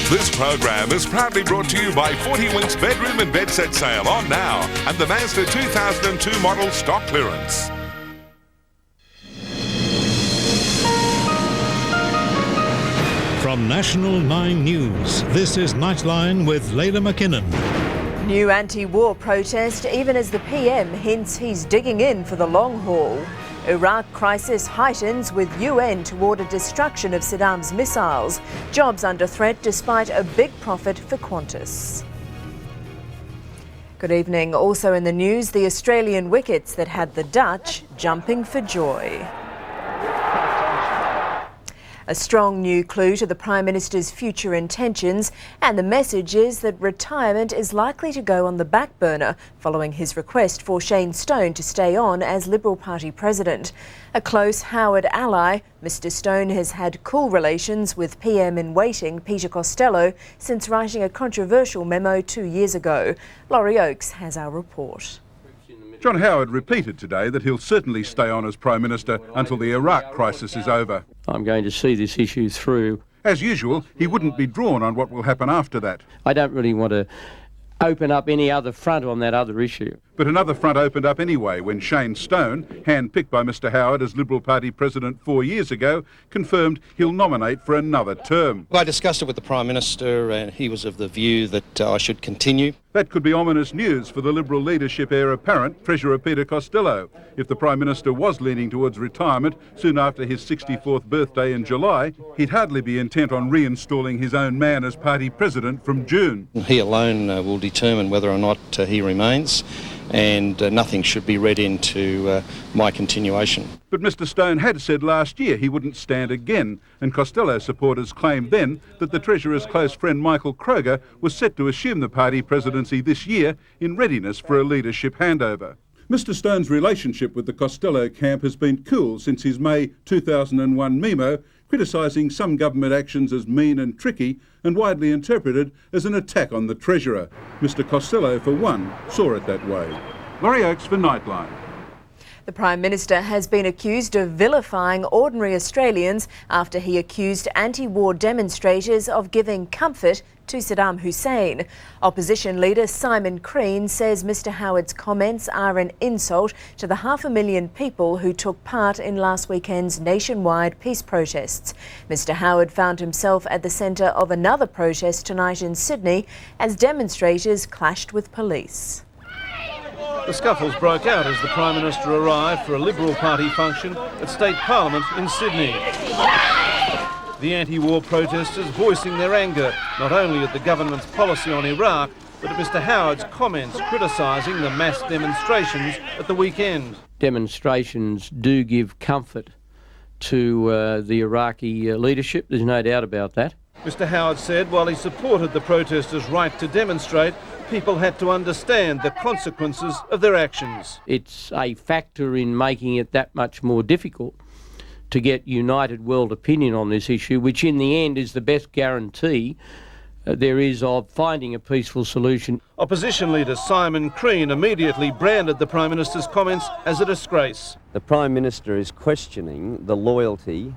This program is proudly brought to you by 40 Winks Bedroom and Bed Set Sale on now and the Mazda 2002 model stock clearance. From National 9 News, this is Nightline with Leila McKinnon. New anti-war protest even as the PM hints he's digging in for the long haul. Iraq crisis heightens with UN to order destruction of Saddam's missiles. Jobs under threat despite a big profit for Qantas. Good evening. Also in the news, the Australian wickets that had the Dutch jumping for joy. A strong new clue to the Prime Minister's future intentions, and the message is that retirement is likely to go on the back burner following his request for Shane Stone to stay on as Liberal Party President. A close Howard ally, Mr Stone has had cool relations with PM-in-waiting Peter Costello since writing a controversial memo 2 years ago. Laurie Oakes has our report. John Howard repeated today that he'll certainly stay on as Prime Minister until the Iraq crisis is over. I'm going to see this issue through. As usual, he wouldn't be drawn on what will happen after that. I don't really want to open up any other front on that other issue. But another front opened up anyway when Shane Stone, handpicked by Mr Howard as Liberal Party President 4 years ago, confirmed he'll nominate for another term. I discussed it with the Prime Minister and he was of the view that I should continue. That could be ominous news for the Liberal leadership heir apparent, Treasurer Peter Costello. If the Prime Minister was leaning towards retirement soon after his 64th birthday in July, he'd hardly be intent on reinstalling his own man as Party President from June. He alone will determine whether or not he remains, and nothing should be read into my continuation. But Mr Stone had said last year he wouldn't stand again, and Costello supporters claimed then that the Treasurer's close friend Michael Kroger was set to assume the party presidency this year in readiness for a leadership handover. Mr Stone's relationship with the Costello camp has been cool since his May 2001 memo, criticising some government actions as mean and tricky and widely interpreted as an attack on the Treasurer. Mr Costello, for one, saw it that way. Laurie Oakes for Nightline. The Prime Minister has been accused of vilifying ordinary Australians after he accused anti-war demonstrators of giving comfort to Saddam Hussein. Opposition leader Simon Crean says Mr Howard's comments are an insult to the 500,000 people who took part in last weekend's nationwide peace protests. Mr Howard found himself at the centre of another protest tonight in Sydney as demonstrators clashed with police. The scuffles broke out as the Prime Minister arrived for a Liberal Party function at State Parliament in Sydney. The anti-war protesters voicing their anger not only at the government's policy on Iraq, but at Mr Howard's comments criticising the mass demonstrations at the weekend. Demonstrations do give comfort to the Iraqi leadership, there's no doubt about that. Mr Howard said while he supported the protesters' right to demonstrate, people had to understand the consequences of their actions. It's a factor in making it that much more difficult to get united world opinion on this issue, which in the end is the best guarantee there is of finding a peaceful solution. Opposition leader Simon Crean immediately branded the Prime Minister's comments as a disgrace. The Prime Minister is questioning the loyalty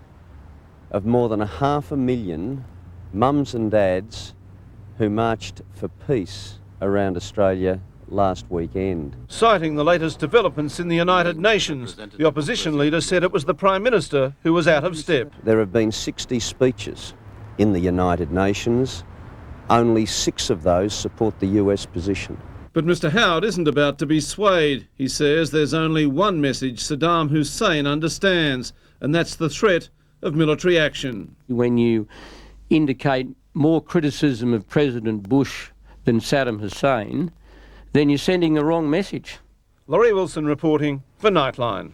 of more than 500,000 mums and dads who marched for peace around Australia last weekend. Citing the latest developments in the United Nations, the opposition leader said it was the Prime Minister who was out of step. There have been 60 speeches in the United Nations. Only 6 of those support the US position. But Mr Howard isn't about to be swayed. He says there's only one message Saddam Hussein understands, and that's the threat of military action. When you indicate more criticism of President Bush than Saddam Hussein, then you're sending the wrong message. Laurie Wilson reporting for Nightline.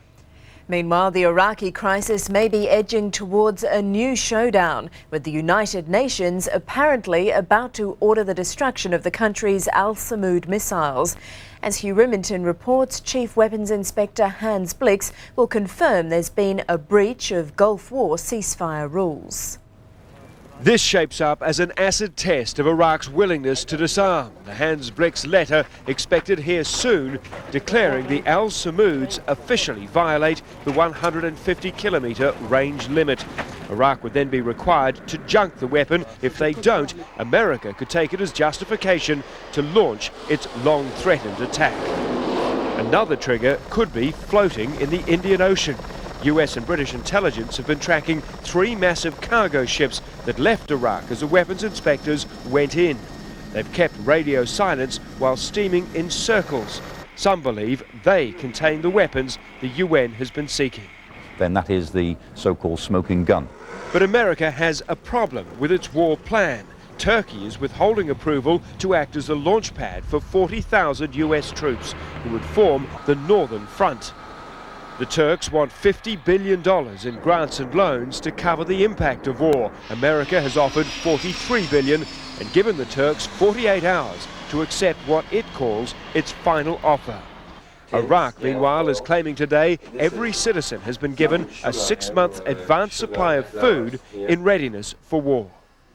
Meanwhile, the Iraqi crisis may be edging towards a new showdown, with the United Nations apparently about to order the destruction of the country's Al-Samud missiles. As Hugh Rimmington reports, Chief Weapons Inspector Hans Blix will confirm there's been a breach of Gulf War ceasefire rules. This shapes up as an acid test of Iraq's willingness to disarm. The Hans Blix letter expected here soon, declaring the Al-Samuds officially violate the 150-kilometre range limit. Iraq would then be required to junk the weapon. If they don't, America could take it as justification to launch its long-threatened attack. Another trigger could be floating in the Indian Ocean. US and British intelligence have been tracking 3 massive cargo ships that left Iraq as the weapons inspectors went in. They've kept radio silence while steaming in circles. Some believe they contain the weapons the UN has been seeking. Then that is the so-called smoking gun. But America has a problem with its war plan. Turkey is withholding approval to act as the launch pad for 40,000 US troops who would form the Northern Front. The Turks want $50 billion in grants and loans to cover the impact of war. America has offered $43 billion and given the Turks 48 hours to accept what it calls its final offer. Iraq, meanwhile, is claiming today every citizen has been given a 6-month advance supply of food in readiness for war.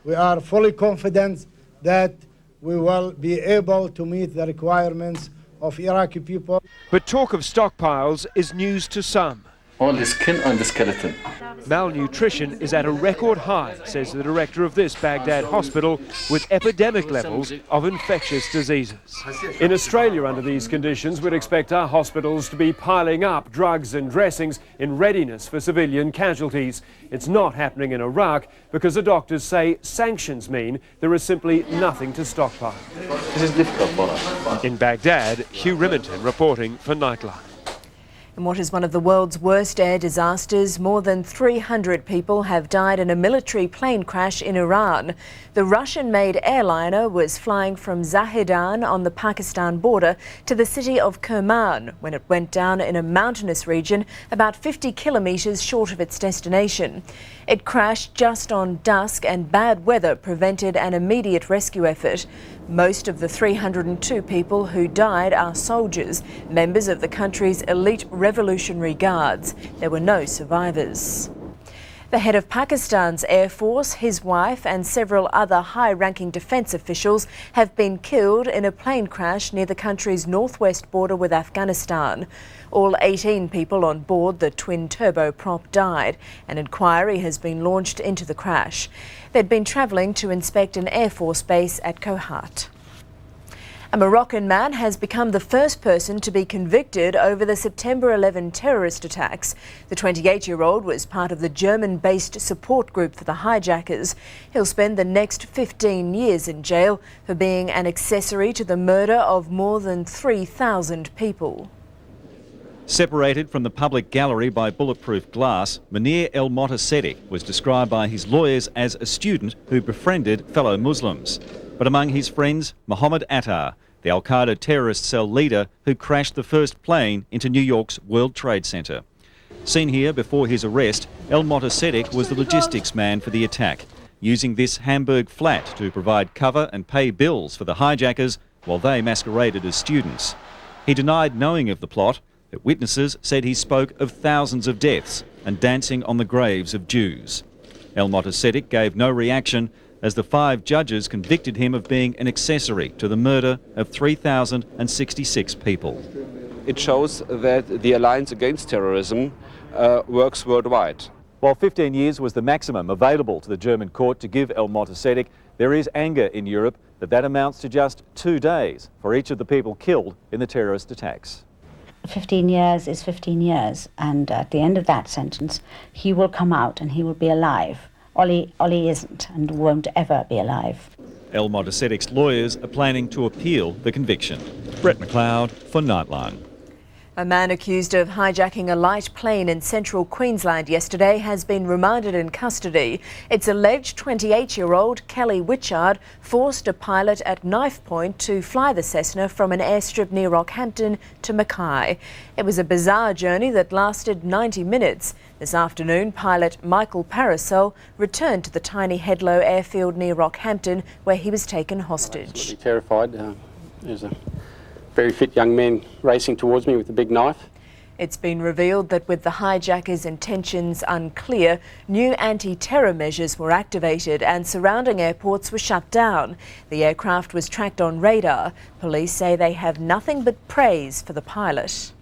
We are fully confident that we will be able to meet the requirements of Iraqi people. But talk of stockpiles is news to some. Only skin on the skeleton. Malnutrition is at a record high, says the director of this Baghdad hospital, with epidemic levels of infectious diseases. In Australia, under these conditions, we'd expect our hospitals to be piling up drugs and dressings in readiness for civilian casualties. It's not happening in Iraq because the doctors say sanctions mean there is simply nothing to stockpile. This is difficult for us. In Baghdad, Hugh Remington reporting for Nightline. In what is one of the world's worst air disasters, more than 300 people have died in a military plane crash in Iran. The Russian-made airliner was flying from Zahedan on the Pakistan border to the city of Kerman when it went down in a mountainous region about 50 kilometres short of its destination. It crashed just on dusk and bad weather prevented an immediate rescue effort. Most of the 302 people who died are soldiers, members of the country's elite Revolutionary Guards. There were no survivors. The head of Pakistan's Air Force, his wife and several other high-ranking defence officials have been killed in a plane crash near the country's northwest border with Afghanistan. All 18 people on board the twin turboprop died. An inquiry has been launched into the crash. They'd been travelling to inspect an Air Force base at Kohat. A Moroccan man has become the first person to be convicted over the September 11 terrorist attacks. The 28-year-old was part of the German-based support group for the hijackers. He'll spend the next 15 years in jail for being an accessory to the murder of more than 3,000 people. Separated from the public gallery by bulletproof glass, Munir El Motassedik was described by his lawyers as a student who befriended fellow Muslims. But among his friends, Mohammed Attar, the Al-Qaeda terrorist cell leader who crashed the first plane into New York's World Trade Center. Seen here before his arrest, El Motassedik was the logistics man for the attack, using this Hamburg flat to provide cover and pay bills for the hijackers while they masqueraded as students. He denied knowing of the plot, but witnesses said he spoke of thousands of deaths and dancing on the graves of Jews. El Motassedik gave no reaction as the 5 judges convicted him of being an accessory to the murder of 3,066 people. It shows that the Alliance Against Terrorism works worldwide. While 15 years was the maximum available to the German court to give El Motassedik, there is anger in Europe that amounts to just 2 days for each of the people killed in the terrorist attacks. 15 years is 15 years, and at the end of that sentence, he will come out and he will be alive. Ollie isn't and won't ever be alive. El Motassedik's lawyers are planning to appeal the conviction. Brett McLeod for Nightline. A man accused of hijacking a light plane in central Queensland yesterday has been remanded in custody. It's alleged 28-year-old Kelly Witchard forced a pilot at knife point to fly the Cessna from an airstrip near Rockhampton to Mackay. It was a bizarre journey that lasted 90 minutes. This afternoon, pilot Michael Parasol returned to the tiny Headlow airfield near Rockhampton, where he was taken hostage. Absolutely terrified. There's a very fit young man racing towards me with a big knife. It's been revealed that with the hijackers' intentions unclear, new anti-terror measures were activated and surrounding airports were shut down. The aircraft was tracked on radar. Police say they have nothing but praise for the pilot.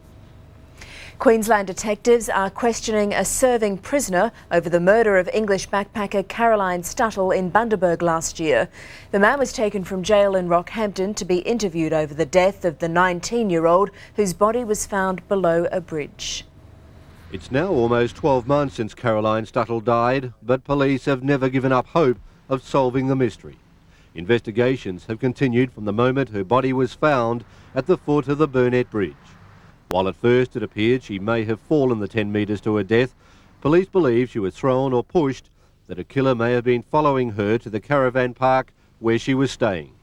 Queensland detectives are questioning a serving prisoner over the murder of English backpacker Caroline Stuttle in Bundaberg last year. The man was taken from jail in Rockhampton to be interviewed over the death of the 19-year-old whose body was found below a bridge. It's now almost 12 months since Caroline Stuttle died, but police have never given up hope of solving the mystery. Investigations have continued from the moment her body was found at the foot of the Burnett Bridge. While at first it appeared she may have fallen the 10 metres to her death, police believe she was thrown or pushed, that a killer may have been following her to the caravan park where she was staying.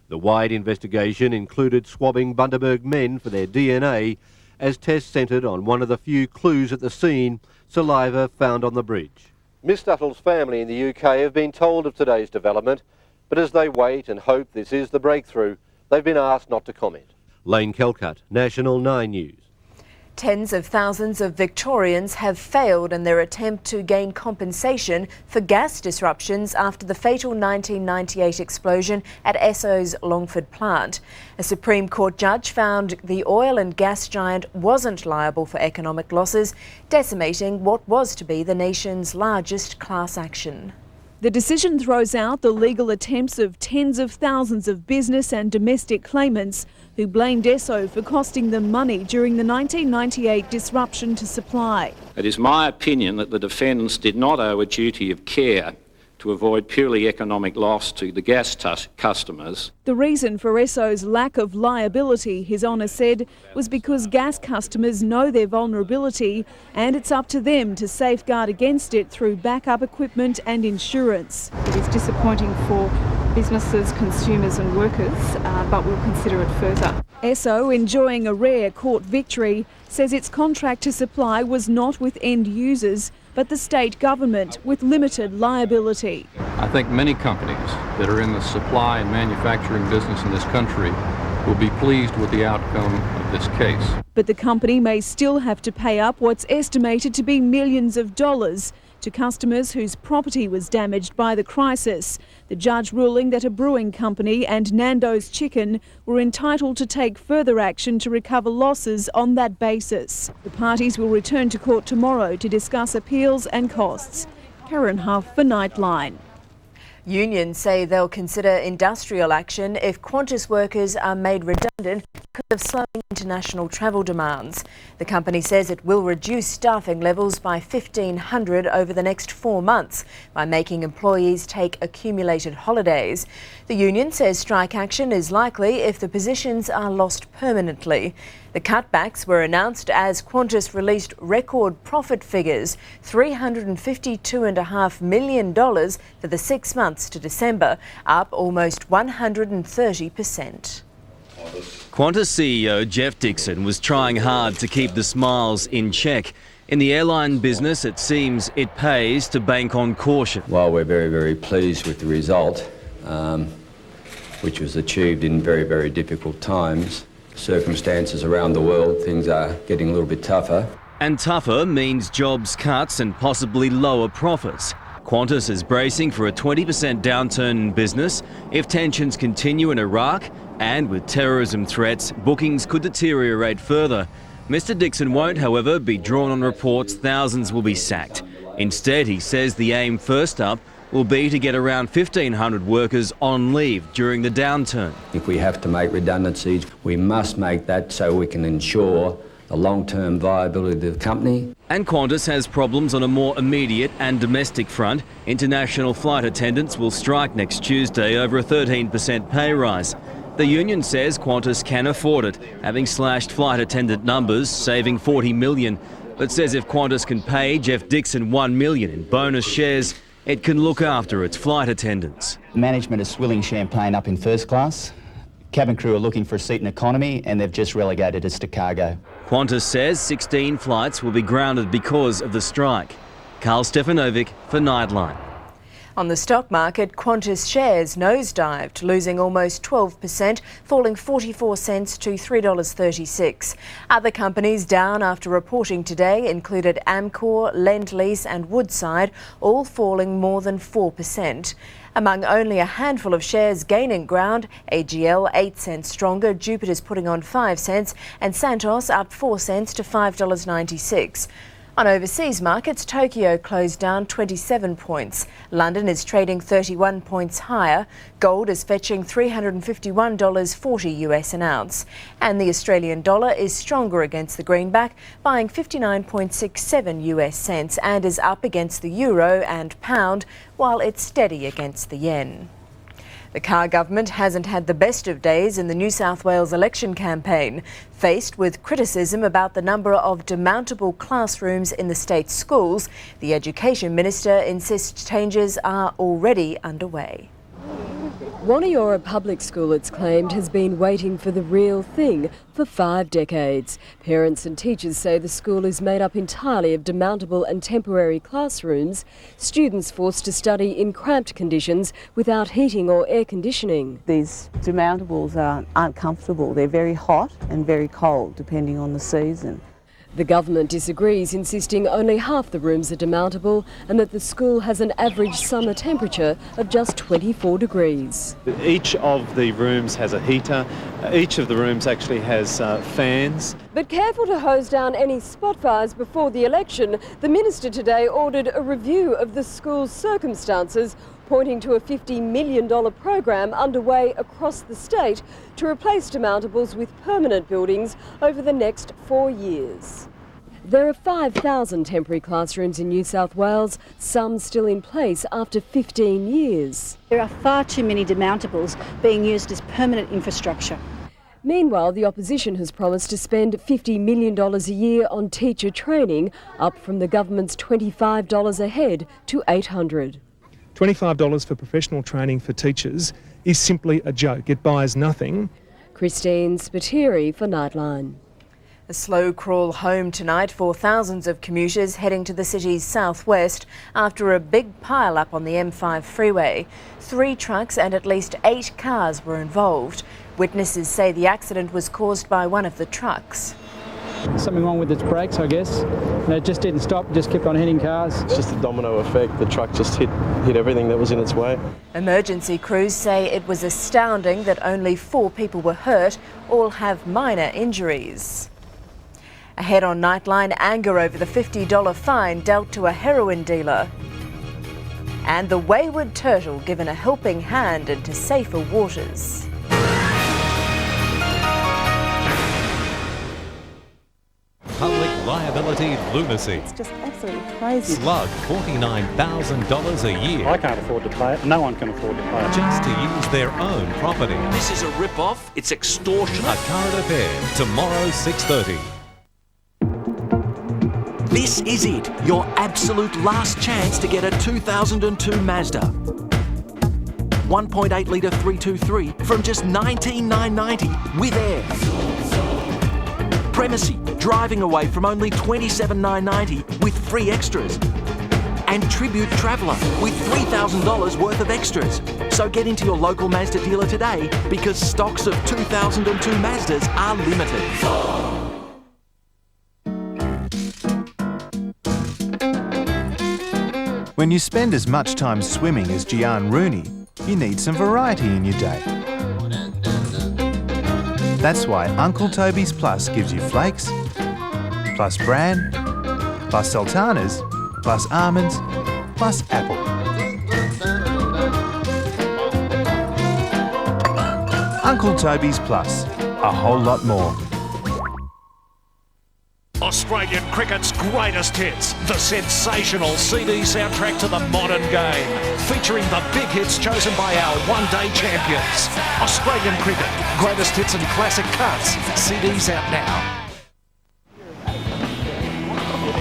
The wide investigation included swabbing Bundaberg men for their DNA, as tests centred on one of the few clues at the scene, saliva found on the bridge. Miss Stuttle's family in the UK have been told of today's development, but as they wait and hope this is the breakthrough, they've been asked not to comment. Lane Kelcutt, National 9 News. Tens of thousands of Victorians have failed in their attempt to gain compensation for gas disruptions after the fatal 1998 explosion at Esso's Longford plant. A Supreme Court judge found the oil and gas giant wasn't liable for economic losses, decimating what was to be the nation's largest class action. The decision throws out the legal attempts of tens of thousands of business and domestic claimants who blamed Esso for costing them money during the 1998 disruption to supply. It is my opinion that the defendants did not owe a duty of care to avoid purely economic loss to the gas customers. The reason for Esso's lack of liability, His Honour said, was because gas customers know their vulnerability and it's up to them to safeguard against it through backup equipment and insurance. It is disappointing for businesses, consumers and workers, but we'll consider it further. Esso, enjoying a rare court victory, says its contract to supply was not with end users, but the state government with limited liability. I think many companies that are in the supply and manufacturing business in this country will be pleased with the outcome of this case. But the company may still have to pay up what's estimated to be millions of dollars to customers whose property was damaged by the crisis. The judge ruling that a brewing company and Nando's Chicken were entitled to take further action to recover losses on that basis. The parties will return to court tomorrow to discuss appeals and costs. Karen Huff for Nightline. Unions say they'll consider industrial action if Qantas workers are made redundant because of slowing international travel demands. The company says it will reduce staffing levels by 1,500 over the next 4 months by making employees take accumulated holidays. The union says strike action is likely if the positions are lost permanently. The cutbacks were announced as Qantas released record profit figures, $352.5 million for the 6 months to December, up almost 130%. Qantas CEO Jeff Dixon was trying hard to keep the smiles in check. In the airline business, it seems it pays to bank on caution. While we're very, very pleased with the result, which was achieved in very, very difficult times, circumstances around the world, things are getting a little bit tougher. And tougher means jobs cuts and possibly lower profits. Qantas is bracing for a 20% downturn in business if tensions continue in Iraq, and with terrorism threats, bookings could deteriorate further. Mr Dixon won't, however, be drawn on reports thousands will be sacked. Instead, he says the aim first up will be to get around 1,500 workers on leave during the downturn. If we have to make redundancies, we must make that so we can ensure the long-term viability of the company. And Qantas has problems on a more immediate and domestic front. International flight attendants will strike next Tuesday over a 13% pay rise. The union says Qantas can afford it, having slashed flight attendant numbers, saving $40 million, but says if Qantas can pay Jeff Dixon $1 million in bonus shares, it can look after its flight attendants. Management is swilling champagne up in first class. Cabin crew are looking for a seat in economy, and they've just relegated us to cargo. Qantas says 16 flights will be grounded because of the strike. Carl Stefanovic for Nightline. On the stock market, Qantas shares nosedived, losing almost 12%, falling 44 cents to $3.36. Other companies down after reporting today included Amcor, Lend-Lease and Woodside, all falling more than 4%. Among only a handful of shares gaining ground, AGL 8 cents stronger, Jupiter's putting on 5 cents and Santos up 4 cents to $5.96. On overseas markets, Tokyo closed down 27 points. London is trading 31 points higher. Gold is fetching $351.40 US an ounce. And the Australian dollar is stronger against the greenback, buying 59.67 US cents and is up against the euro and pound, while it's steady against the yen. The Carr government hasn't had the best of days in the New South Wales election campaign. Faced with criticism about the number of demountable classrooms in the state's schools, the Education Minister insists changes are already underway. Warne Public School, it's claimed, has been waiting for the real thing for 5 decades. Parents and teachers say the school is made up entirely of demountable and temporary classrooms, students forced to study in cramped conditions without heating or air conditioning. These demountables aren't comfortable. They're very hot and very cold, depending on the season. The government disagrees, insisting only half the rooms are demountable and that the school has an average summer temperature of just 24 degrees. Each of the rooms has a heater. Each of the rooms actually has fans. But careful to hose down any spot fires before the election, the minister today ordered a review of the school's circumstances, pointing to a $50 million program underway across the state to replace demountables with permanent buildings over the next 4 years. There are 5,000 temporary classrooms in New South Wales, some still in place after 15 years. There are far too many demountables being used as permanent infrastructure. Meanwhile, the opposition has promised to spend $50 million a year on teacher training, up from the government's $25 a head to $800. $25 for professional training for teachers is simply a joke. It buys nothing. Christine Spiteri for Nightline. A slow crawl home tonight for thousands of commuters heading to the city's southwest after a big pile-up on the M5 freeway. 3 trucks and at least 8 cars were involved. Witnesses say the accident was caused by one of the trucks. Something wrong with its brakes, I guess. And it just didn't stop, just kept on hitting cars. It's just a domino effect. The truck just hit everything that was in its way. Emergency crews say it was astounding that only 4 people were hurt. All have minor injuries. Ahead on Nightline, anger over the $50 fine dealt to a heroin dealer. And the wayward turtle given a helping hand into safer waters. Public liability lunacy. It's just absolutely crazy. Slug $49,000 a year. I can't afford to pay it. No one can afford to pay it. Just to use their own property. This is a rip-off. It's extortion. A current affair, tomorrow 6:30. This is it. Your absolute last chance to get a 2002 Mazda. 1.8 litre 323 from just $19,990 with air. Primacy, driving away from only $27,990 with free extras. And Tribute Traveller with $3,000 worth of extras. So get into your local Mazda dealer today because stocks of 2002 Mazdas are limited. When you spend as much time swimming as Gian Rooney, you need some variety in your day. That's why Uncle Toby's Plus gives you flakes, plus bran, plus sultanas, plus almonds, plus apple. Uncle Toby's Plus, a whole lot more. Australian cricket's greatest hits, the sensational CD soundtrack to the modern game, featuring the big hits chosen by our one-day champions. Australian cricket, greatest hits and classic cuts. CDs out now.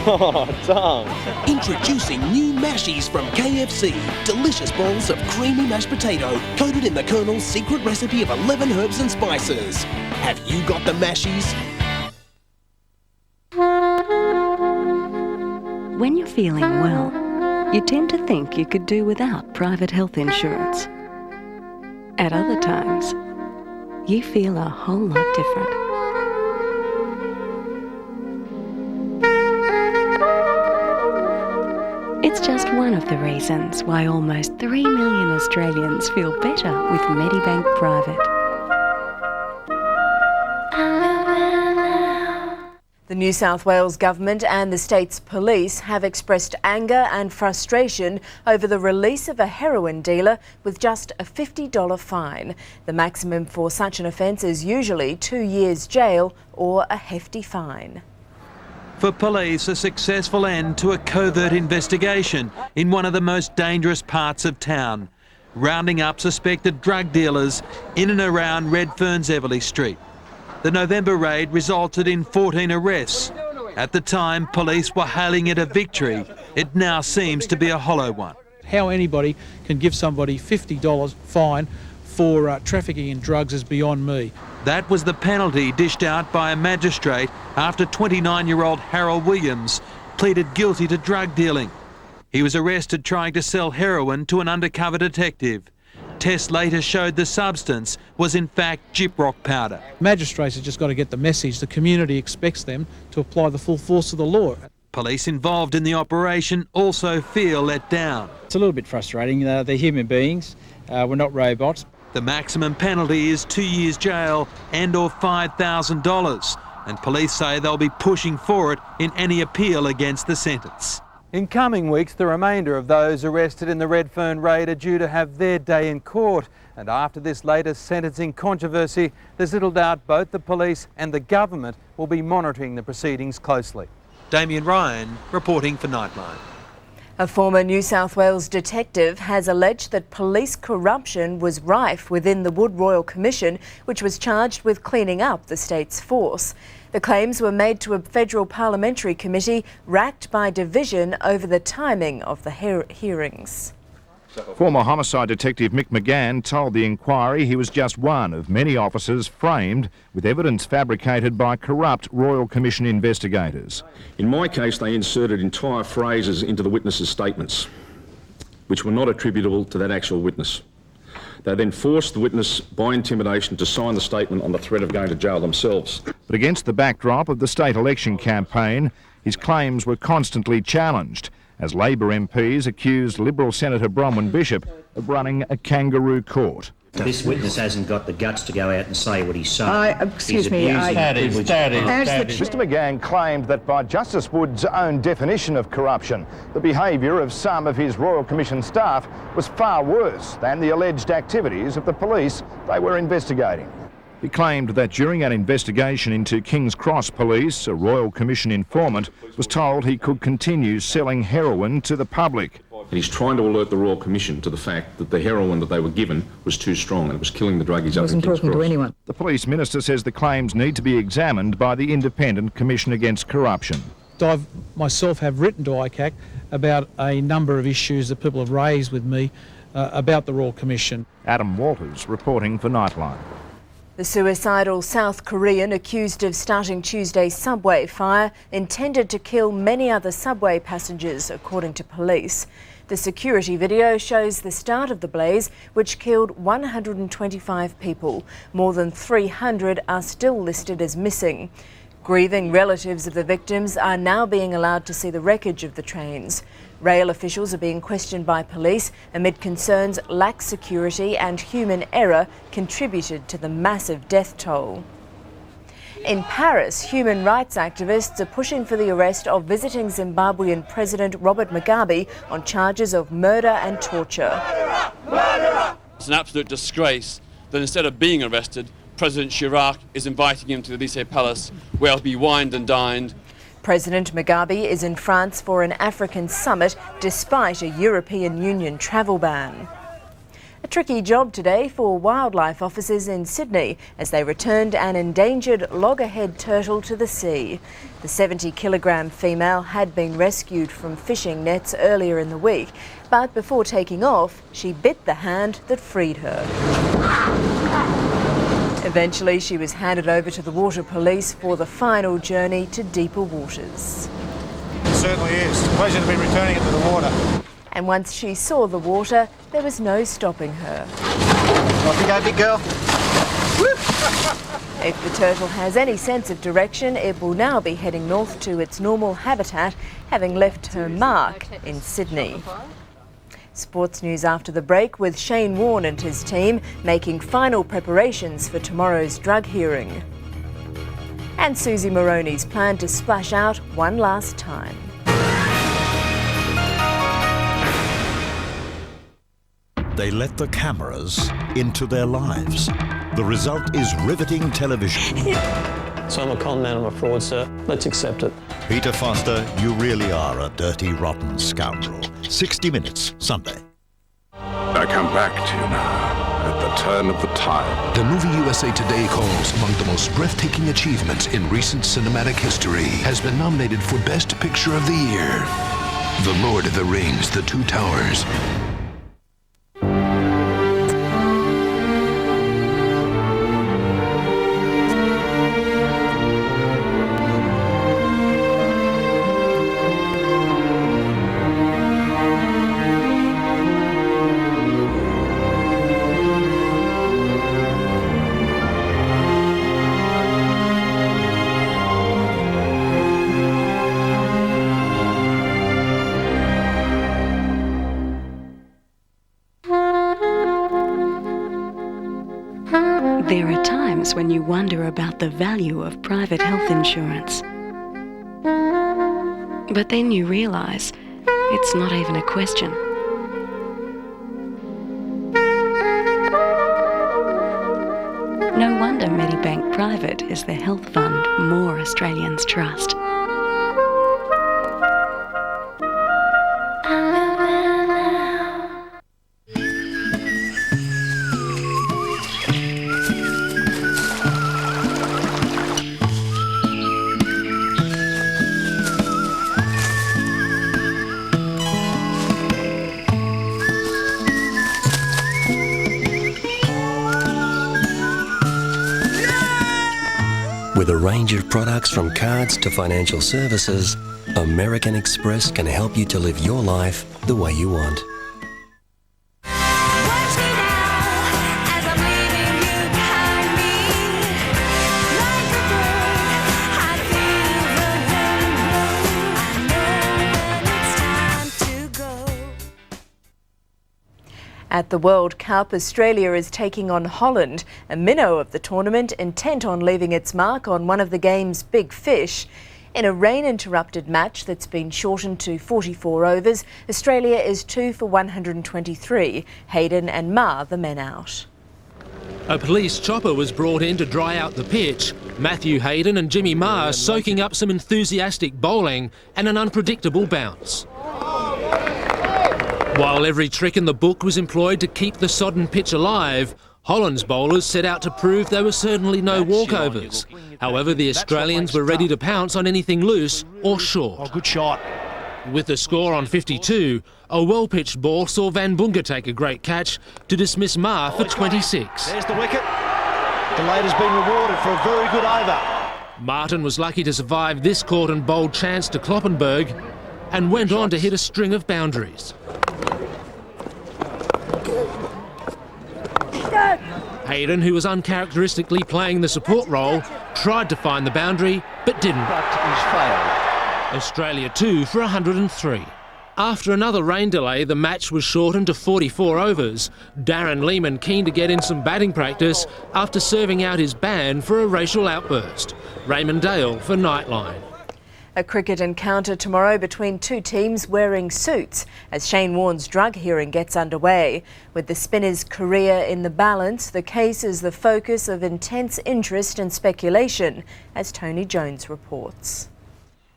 Oh, Tom. Introducing new mashies from KFC. Delicious balls of creamy mashed potato, coated in the Colonel's secret recipe of 11 herbs and spices. Have you got the mashies? When you're feeling well, you tend to think you could do without private health insurance. At other times, you feel a whole lot different. It's just one of the reasons why almost 3 million Australians feel better with Medibank Private. The New South Wales Government and the state's police have expressed anger and frustration over the release of a heroin dealer with just a $50 fine. The maximum for such an offence is usually 2 years jail or a hefty fine. For police, a successful end to a covert investigation in one of the most dangerous parts of town, rounding up suspected drug dealers in and around Redfern's Everleigh Street. The November raid resulted in 14 arrests. At the time, police were hailing it a victory. It now seems to be a hollow one. How anybody can give somebody $50 fine for trafficking in drugs is beyond me. That was the penalty dished out by a magistrate after 29-year-old Harold Williams pleaded guilty to drug dealing. He was arrested trying to sell heroin to an undercover detective. Tests later showed the substance was in fact gyprock powder. Magistrates have just got to get the message. The community expects them to apply the full force of the law. Police involved in the operation also feel let down. It's a little bit frustrating. They're human beings. We're not robots. The maximum penalty is 2 years jail and or $5,000, and police say they'll be pushing for it in any appeal against the sentence. In coming weeks, the remainder of those arrested in the Redfern raid are due to have their day in court. And after this latest sentencing controversy, there's little doubt both the police and the government will be monitoring the proceedings closely. Damien Ryan reporting for Nightline. A former New South Wales detective has alleged that police corruption was rife within the Wood Royal Commission, which was charged with cleaning up the state's force. The claims were made to a federal parliamentary committee racked by division over the timing of the hearings. Former homicide detective Mick McGann told the inquiry he was just one of many officers framed with evidence fabricated by corrupt Royal Commission investigators. In my case, they inserted entire phrases into the witnesses' statements, which were not attributable to that actual witness. They then forced the witness by intimidation to sign the statement on the threat of going to jail themselves. But against the backdrop of the state election campaign, his claims were constantly challenged as Labor MPs accused Liberal Senator Bronwyn Bishop of running a kangaroo court. This witness hasn't got the guts to go out and say what he's saying. Mr McGann claimed that by Justice Wood's own definition of corruption, the behaviour of some of his Royal Commission staff was far worse than the alleged activities of the police they were investigating. He claimed that during an investigation into King's Cross Police, a Royal Commission informant was told he could continue selling heroin to the public. And he's trying to alert the Royal Commission to the fact that the heroin that they were given was too strong and it was killing the druggies up in King's Cross. The police minister says the claims need to be examined by the Independent Commission Against Corruption. I myself have written to ICAC about a number of issues that people have raised with me about the Royal Commission. Adam Walters reporting for Nightline. The suicidal South Korean accused of starting Tuesday's subway fire intended to kill many other subway passengers, according to police. The security video shows the start of the blaze, which killed 125 people. More than 300 are still listed as missing. Grieving relatives of the victims are now being allowed to see the wreckage of the trains. Rail officials are being questioned by police amid concerns lax security and human error contributed to the massive death toll. In Paris, human rights activists are pushing for the arrest of visiting Zimbabwean President Robert Mugabe on charges of murder and torture. It's an absolute disgrace that instead of being arrested, President Chirac is inviting him to the Élysée Palace, where he'll be wined and dined. President Mugabe is in France for an African summit despite a European Union travel ban. A tricky job today for wildlife officers in Sydney as they returned an endangered loggerhead turtle to the sea. The 70-kilogram female had been rescued from fishing nets earlier in the week, but before taking off, she bit the hand that freed her. Eventually, she was handed over to the water police for the final journey to deeper waters. It certainly is. It's a pleasure to be returning it to the water. And once she saw the water, there was no stopping her. Off you go, big girl. If the turtle has any sense of direction, it will now be heading north to its normal habitat, having left her mark in Sydney. Sports news after the break with Shane Warne and his team making final preparations for tomorrow's drug hearing. And Susie Moroney's plan to splash out one last time. They let the cameras into their lives. The result is riveting television. So I'm a con man, I'm a fraudster. Let's accept it. Peter Foster, you really are a dirty, rotten scoundrel. 60 Minutes, Sunday. I come back to you now, at the turn of the tide. The movie USA Today calls among the most breathtaking achievements in recent cinematic history, has been nominated for Best Picture of the Year. The Lord of the Rings, The Two Towers. There are times when you wonder about the value of private health insurance. But then you realise it's not even a question. No wonder Medibank Private is the health fund more Australians trust. With a range of products from cards to financial services, American Express can help you to live your life the way you want. At the World Cup, Australia is taking on Holland, a minnow of the tournament, intent on leaving its mark on one of the game's big fish. In a rain-interrupted match that's been shortened to 44 overs, Australia is 2 for 123. Hayden and Maher the men out. A police chopper was brought in to dry out the pitch. Matthew Hayden and Jimmy Maher soaking up some enthusiastic bowling and an unpredictable bounce. While every trick in the book was employed to keep the sodden pitch alive, Holland's bowlers set out to prove there were certainly no walkovers. However, the Australians were ready to pounce on anything loose or short. Oh, good shot. With the score on 52, a well-pitched ball saw Van Bunga take a great catch to dismiss Maher for 26. There's the wicket. The leader's been rewarded for a very good over. Martin was lucky to survive this caught and bowled chance to Kloppenberg and went on to hit a string of boundaries. Hayden, who was uncharacteristically playing the support role, tried to find the boundary but didn't. But he's failed. Australia 2 for 103. After another rain delay, the match was shortened to 44 overs. Darren Lehman keen to get in some batting practice after serving out his ban for a racial outburst. Raymond Dale for Nightline. A cricket encounter tomorrow between two teams wearing suits as Shane Warne's drug hearing gets underway. With the spinner's career in the balance, the case is the focus of intense interest and speculation, as Tony Jones reports.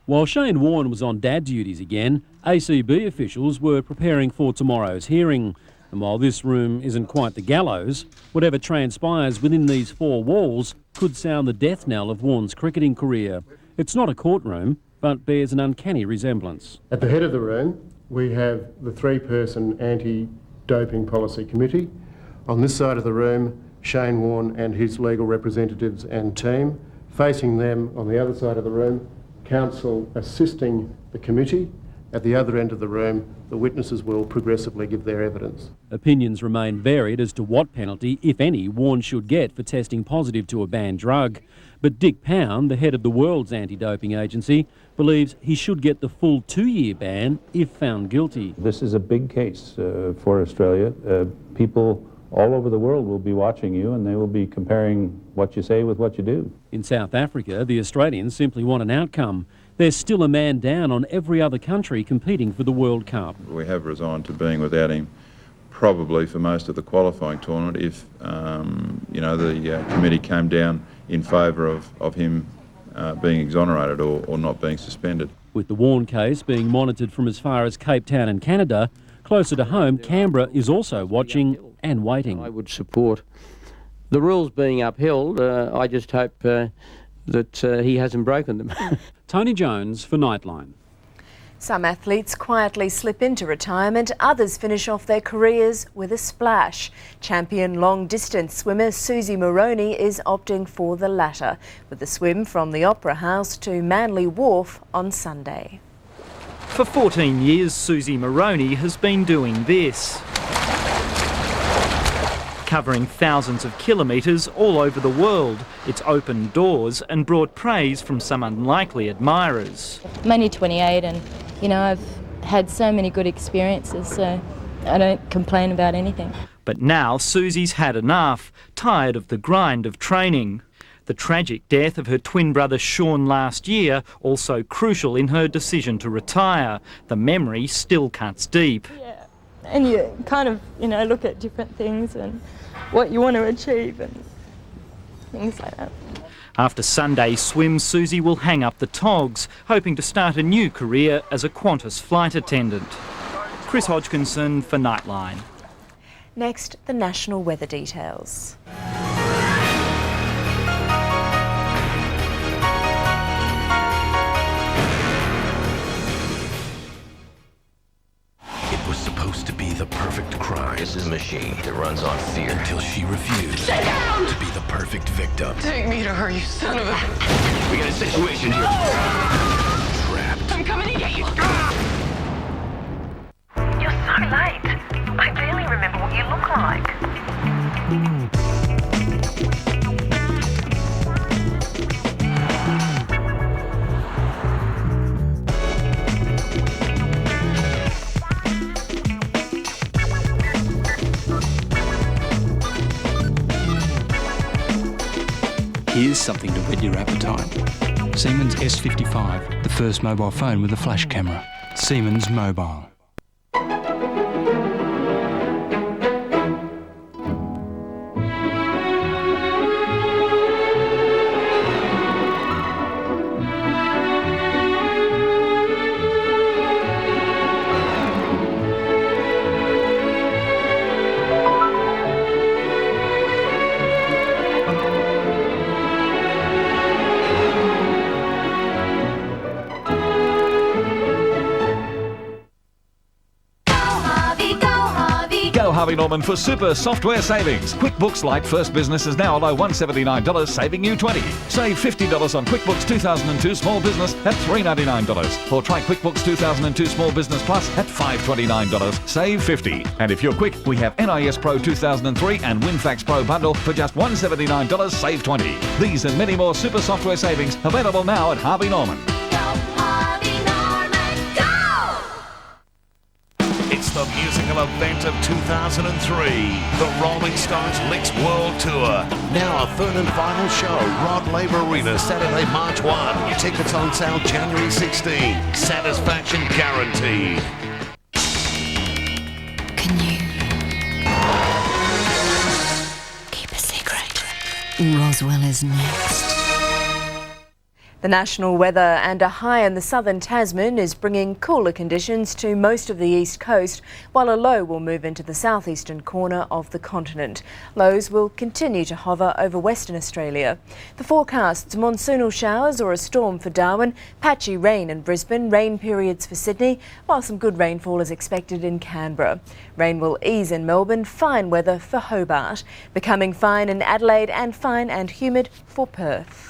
While Shane Warne was on dad duties again, ACB officials were preparing for tomorrow's hearing. And while this room isn't quite the gallows, whatever transpires within these four walls could sound the death knell of Warne's cricketing career. It's not a courtroom, but bears an uncanny resemblance. At the head of the room, we have the three-person anti-doping policy committee. On this side of the room, Shane Warne and his legal representatives and team. Facing them, on the other side of the room, counsel assisting the committee, At the other end of the room, the witnesses will progressively give their evidence. Opinions remain varied as to what penalty, if any, Warne should get for testing positive to a banned drug. But Dick Pound, the head of the world's anti-doping agency, believes he should get the full 2-year ban if found guilty. This is a big case for Australia. People all over the world will be watching you and they will be comparing what you say with what you do. In South Africa, the Australians simply want an outcome. There's still a man down on every other country competing for the World Cup. We have resigned to being without him probably for most of the qualifying tournament if, the committee came down in favour of him being exonerated or not being suspended. With the Warne case being monitored from as far as Cape Town and Canada, closer to home, Canberra is also watching and waiting. I would support the rules being upheld. I just hope that he hasn't broken them. Tony Jones for Nightline. Some athletes quietly slip into retirement, others finish off their careers with a splash. Champion long-distance swimmer Susie Moroney is opting for the latter, with the swim from the Opera House to Manly Wharf on Sunday. For 14 years, Susie Moroney has been doing this. Covering thousands of kilometres all over the world, it's opened doors and brought praise from some unlikely admirers. I'm only 28 and, I've had so many good experiences, so I don't complain about anything. But now Susie's had enough, tired of the grind of training. The tragic death of her twin brother Sean last year also crucial in her decision to retire. The memory still cuts deep. Yeah, and you kind of, look at different things and what you want to achieve and things like that. After Sunday's swim, Susie will hang up the togs, hoping to start a new career as a Qantas flight attendant. Chris Hodgkinson for Nightline. Next, the national weather details. It was supposed to be the perfect crime. This is a machine that runs on fear. Until she refused Sit down! to be the perfect victim. Take me to her, you son of a... We got a situation here. Trapped. I'm coming to get you. You're so late. I barely remember what you look like. Here's something to whet your appetite. Siemens S55, the first mobile phone with a flash camera. Siemens Mobile. Harvey Norman for super software savings. QuickBooks Lite First Business is now a low $179, saving you $20. Save $50 on QuickBooks 2002 Small Business at $399. Or try QuickBooks 2002 Small Business Plus at $529. Save $50. And if you're quick, we have NIS Pro 2003 and WinFax Pro bundle for just $179, save $20. These and many more super software savings available now at Harvey Norman. It's the musical event of 2003, the Rolling Stones Licks World Tour. Now a third and final show, Rod Laver Arena, Saturday, March 1. Tickets on sale January 16. Satisfaction guaranteed. Can you keep a secret? Roswell is next. The national weather and a high in the southern Tasman is bringing cooler conditions to most of the east coast, while a low will move into the southeastern corner of the continent. Lows will continue to hover over Western Australia. The forecasts: monsoonal showers or a storm for Darwin, patchy rain in Brisbane, rain periods for Sydney, while some good rainfall is expected in Canberra. Rain will ease in Melbourne, fine weather for Hobart, becoming fine in Adelaide and fine and humid for Perth.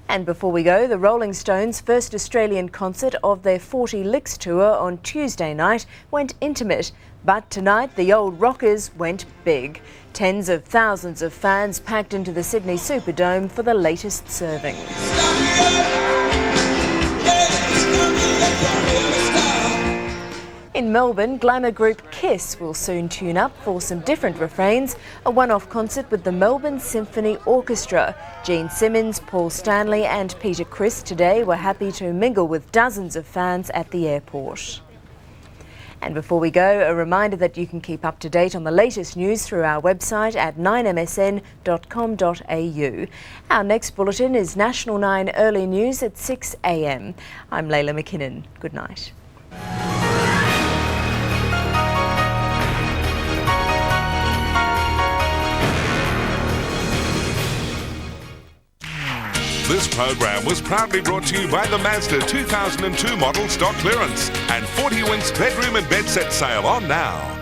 And before we go, the Rolling Stones' first Australian concert of their 40 Licks tour on Tuesday night went intimate. But tonight, the old rockers went big. Tens of thousands of fans packed into the Sydney Superdome for the latest serving. In Melbourne, glamour group Kiss will soon tune up for some different refrains, a one-off concert with the Melbourne Symphony Orchestra. Gene Simmons, Paul Stanley and Peter Criss today were happy to mingle with dozens of fans at the airport. And before we go, a reminder that you can keep up to date on the latest news through our website at 9msn.com.au. Our next bulletin is National 9 Early News at 6 a.m. I'm Layla McKinnon. Good night. This program was proudly brought to you by the Mazda 2002 model stock clearance and 40 winch bedroom and bed set sale on now.